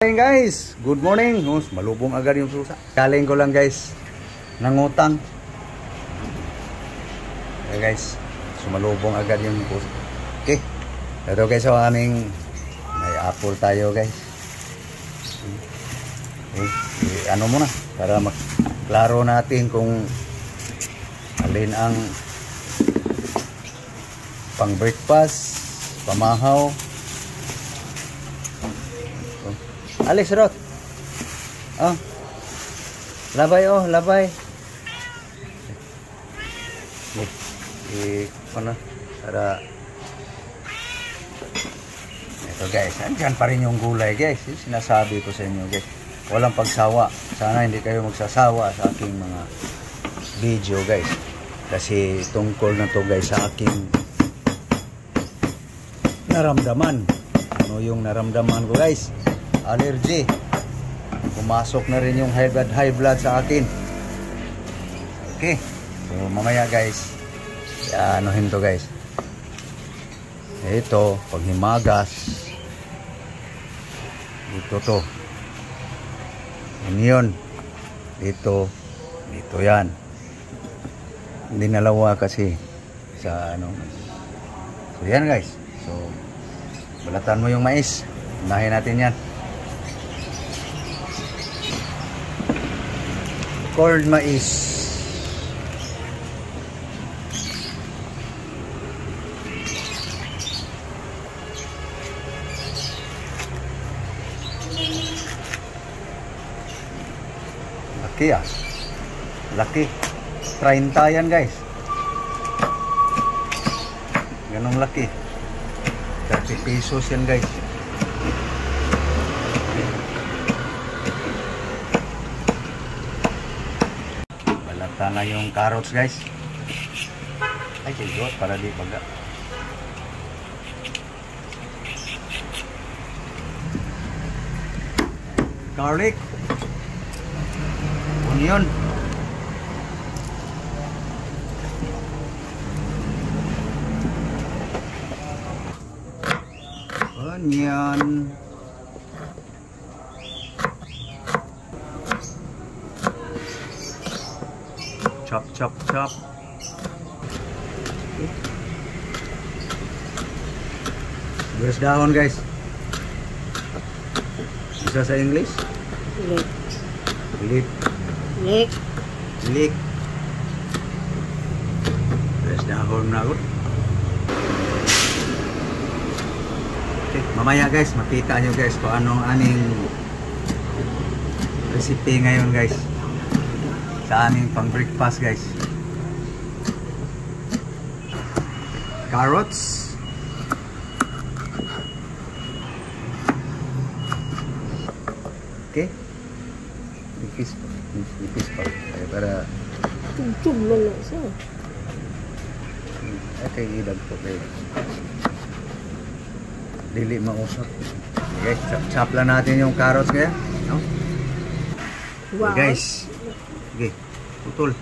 Guys, good morning. Malubong agad yung susa. Kaling ko lang guys, nangutang. Okay guys, sumalubong agad yung susa. Okay, ito guys ang aming may apple tayo guys. Okay, ano muna para maklaro natin kung alin ang pang breakfast, pamahaw. Alex Rot. Oh. Labay labay. Ano? Para ito guys, andyan pa rin yung gulay guys. Sinasabi ko sa inyo guys. Walang pagsawa. Sana hindi kayo magsasawa sa aking mga video guys. Kasi tungkol na to guys sa aking naramdaman. Ano yung naramdaman ko guys? Allergy. Pumasok na rin yung high blood sa akin. Okay. So mamaya guys, anuhin to guys. Ito, pag himagas, ito to. Yun. Dito yan. Hindi nalawa kasi sa ano. So yan guys. So balatan mo yung mais. Unahin natin yan. Corn mais. Laki laki. 30 yan guys. Ganong laki. 30 pesos yan guys. Balatan na yung carrots guys. Ay sigot para di baga. Garlic, onion, chop. Beres dahon guys. Bisa sa English? Leek. Beres dahon na ako. Okay, mamaya guys, makita nyo guys kung anong aning recipe ngayon guys sa aming pang breakfast guys. Carrots, okay, nipis pa para cum lang siya. Okay, idag po kayo. Dili mausap. Okay, chop lang natin yung carrots kaya, no? Wow. Okay, guys. Okay, putol.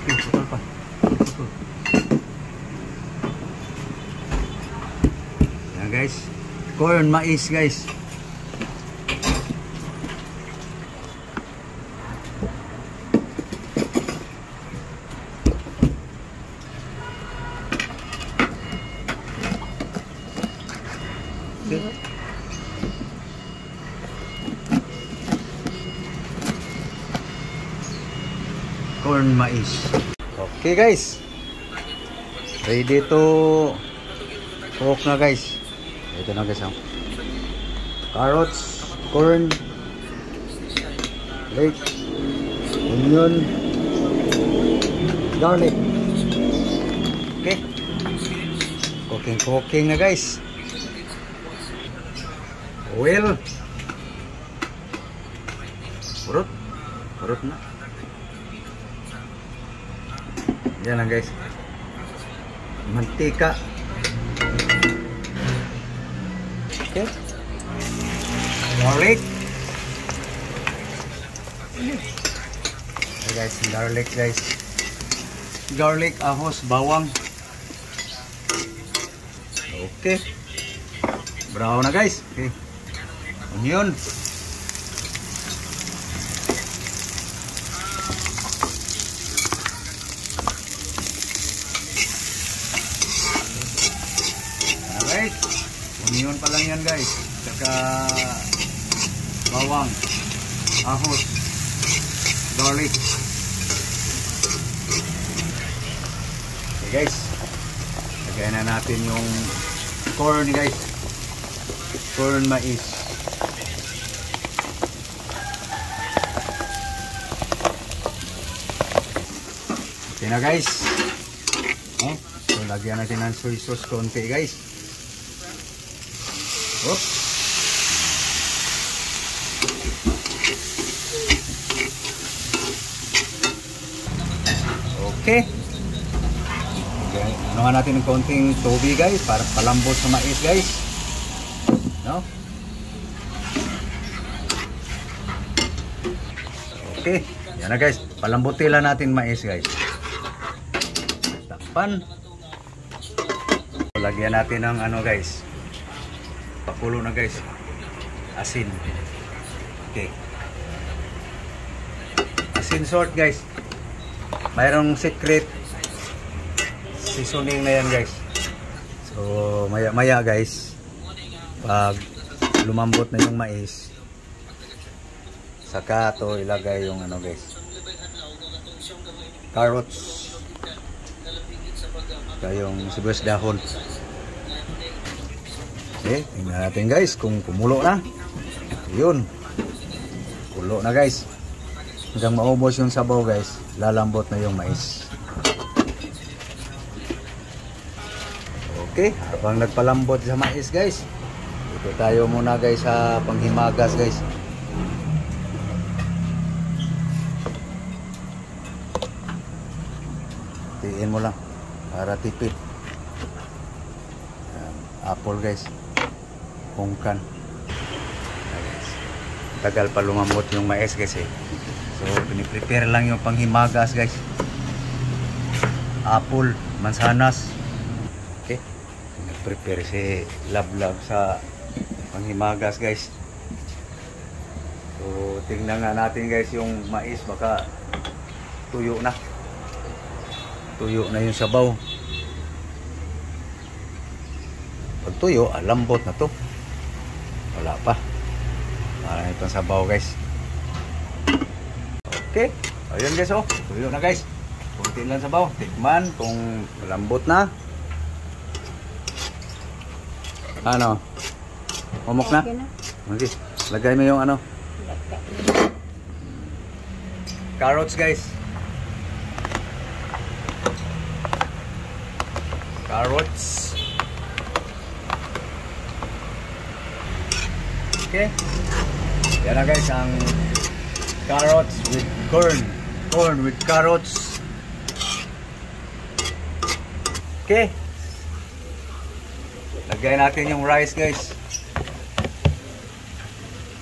Okay, putol pa. Putol. Yan guys. Corn mais guys. Okay. Corn mais. Okay guys, ready to cook na guys. Ito na guys, carrots, corn, leek, onion, garlic. Okay, cooking na guys. Oil, urot na. Yan lang guys. Mantika. Okay. Garlic. Okay guys, garlic guys. Garlic, ahos, bawang. Okay. Brown na guys. Okay. Onion. Guys, onion pa lang yan guys. Saka bawang, ahos, garlic. Okay guys, lagyan na natin yung corn guys. Corn mais. Okay na guys. So lagyan natin ng soy sauce konti guys. Oops. Okay. Anuhan natin ng konting tubig guys para palambot sa mais guys. No? Okay. Yan na guys. Palambutin lang natin mais guys. Takpan. Lagyan natin ng ano guys. Pakulo na guys. Asin. Okay. Asin salt guys. Mayroong secret seasoning na yan guys. So maya maya guys, pag lumambot na yung mais, saka to ilagay yung ano guys, carrots, saka yung sibuyas dahon. Okay, tingnan natin guys kung kumulo na. Yun, kulo na guys. Hanggang maubos yung sabaw guys, lalambot na yung mais. Okay, habang nagpalambot sa mais guys, dito tayo muna guys sa panghimagas guys. Tiin mo lang para tipid. Apple guys, pungkan. Tagal pa lumambot yung mais guys eh. So piniprepare lang yung panghimagas guys. Apple, mansanas. Okay, prepare si Lablab sa panghimagas guys. So tingnan nga natin guys yung mais, baka tuyo na. Tuyo na yung sabaw. Pag tuyo, lambot na to. Wala pa. Marami pang sabaw guys. Okay, ayun guys oh. Tuyo na guys. Kunti lang sabaw. Tikman kung lambot na. Ano? Umok na? Okay. Lagay mo yung ano? Carrots guys. Carrots. Okay. Yan na guys ang carrots with corn. Corn with carrots. Okay. Lagay natin yung rice guys.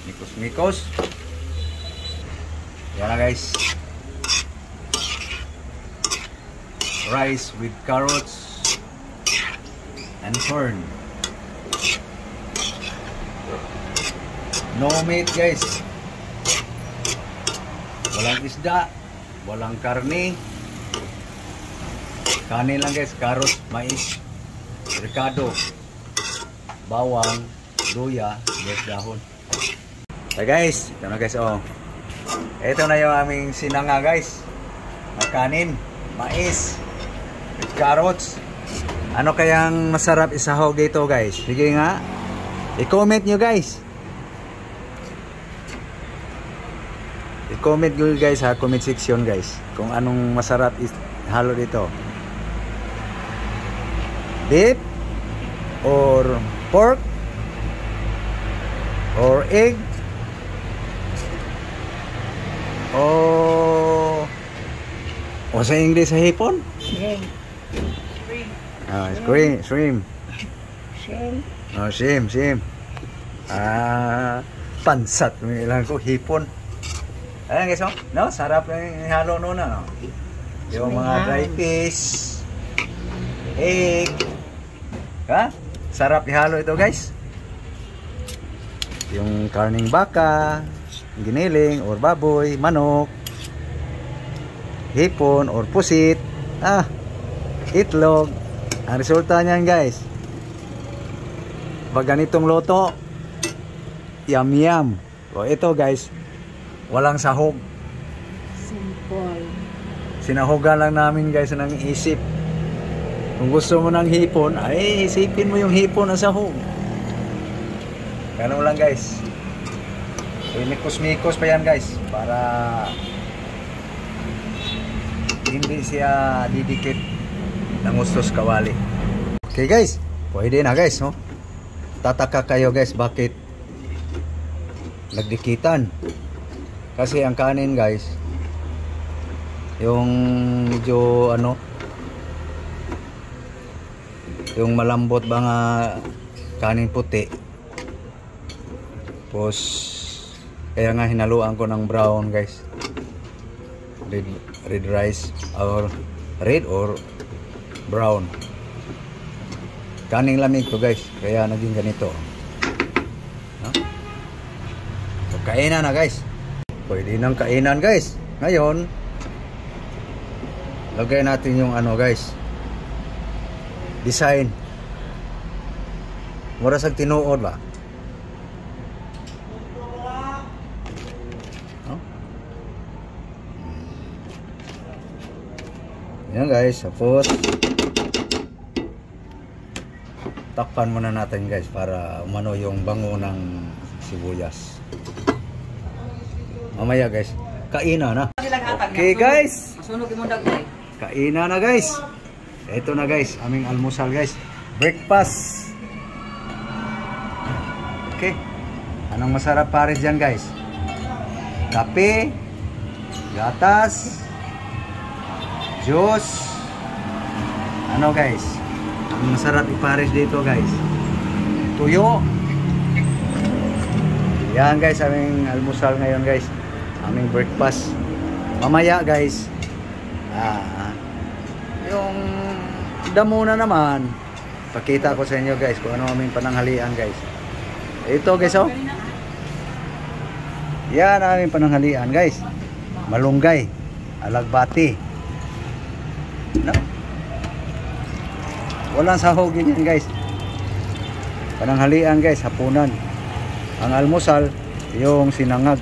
Mikos-mikos. Yan na guys. Rice with carrots and corn. No meat guys. Walang isda, walang karne. Kanin lang guys, carrots, mais, ricado, bawang, luya, sibuyas dahon. So guys, ito na guys oh. Ito na yung aming sinanga guys. Kanin, mais, with carrots. Ano kayang masarap isahog dito guys? Sige nga. I-comment nyo guys. I-comment nyo guys ha, comment section guys. Kung anong masarap halo dito. Beef or pork or egg o sa English sa hipon? Shrimp. Shrimp. Shrimp. Shrimp. Oh, shrimp. Pansat. May ilang ko, hipon. Ayan guys, oh. No? Sarap yung halo noon, no? Yung mga dry fish, egg, ha? sarap ihalo ito guys. Yung karning baka, giniling or baboy, manok, hipon or pusit, itlog. Ang resulta niyan guys, pag ganitong loto, yum yum. O ito guys, walang sahog. Simple. Sinahogan lang namin guys ng isip. Kung gusto mo ng hipon, ay isipin mo yung hipon na sahog. Ganun lang guys. So, mikos-mikos pa yan guys, para hindi siya didikit ng ustos kawali. Okay guys, pwede na guys, no? Tataka kayo guys, bakit nagdikitan? Kasi ang kanin guys, yung medyo ano, yung malambot ba nga kanin puti, tapos kaya nga hinaluan ko ng brown guys, red rice or red or brown. Kaning lamig to guys, kaya naging ganito, no? So kainan na guys, pwede nang kainan guys. Ngayon lagay natin yung ano guys, design. Mura sa tinuod ba? No? Yan guys, tapos takpan muna natin guys para umano yung bango ng sibuyas. Mamaya guys, kainan na. Okay guys, kainan na guys. Ito na guys, aming almusal guys, breakfast. Okay, anong masarap pares dyan guys? Kape, gatas, juice, ano guys, ang masarap ipares dito guys, tuyo. Yan guys, aming almusal ngayon guys, aming breakfast. Mamaya guys, yung damo na naman, pakita ko sa inyo guys kung ano aming pananghalian guys. Ito guys, oh, yan aming pananghalian guys, malunggay, alagbati, no? Walang sahogin yan guys. Pananghalian guys, hapunan. Ang almusal, yung sinangag.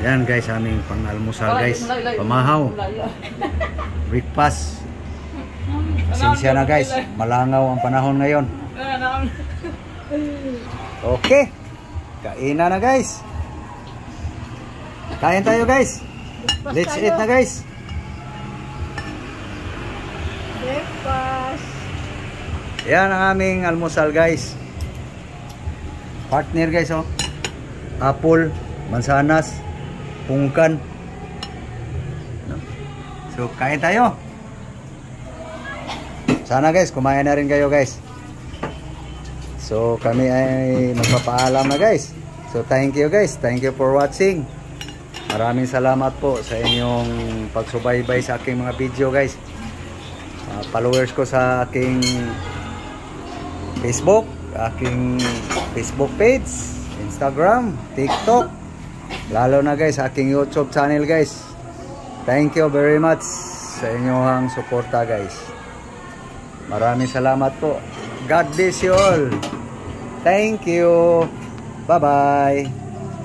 Yan guys, aming pang-almusal guys, pamahaw, breakfast. Pasensya na guys, malangaw ang panahon ngayon. Okay, kainan na guys. Kain tayo guys. Let's eat na guys. Breakfast. Yan ang aming almusal guys. Partner guys, oh, apple, mansanas, pungkan. So kain tayo. Sana guys, kumain na rin kayo guys. So kami ay magpapaalam na guys. So thank you guys, thank you for watching. Maraming salamat po sa inyong pagsubaybay sa aking mga video guys. Followers ko sa aking Facebook, aking Facebook page, Instagram, TikTok, lalo na guys sa aking YouTube channel guys. Thank you very much sa inyong suporta guys. Maraming salamat po. God bless you all. Thank you. Bye bye.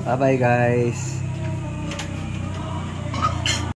Bye bye guys.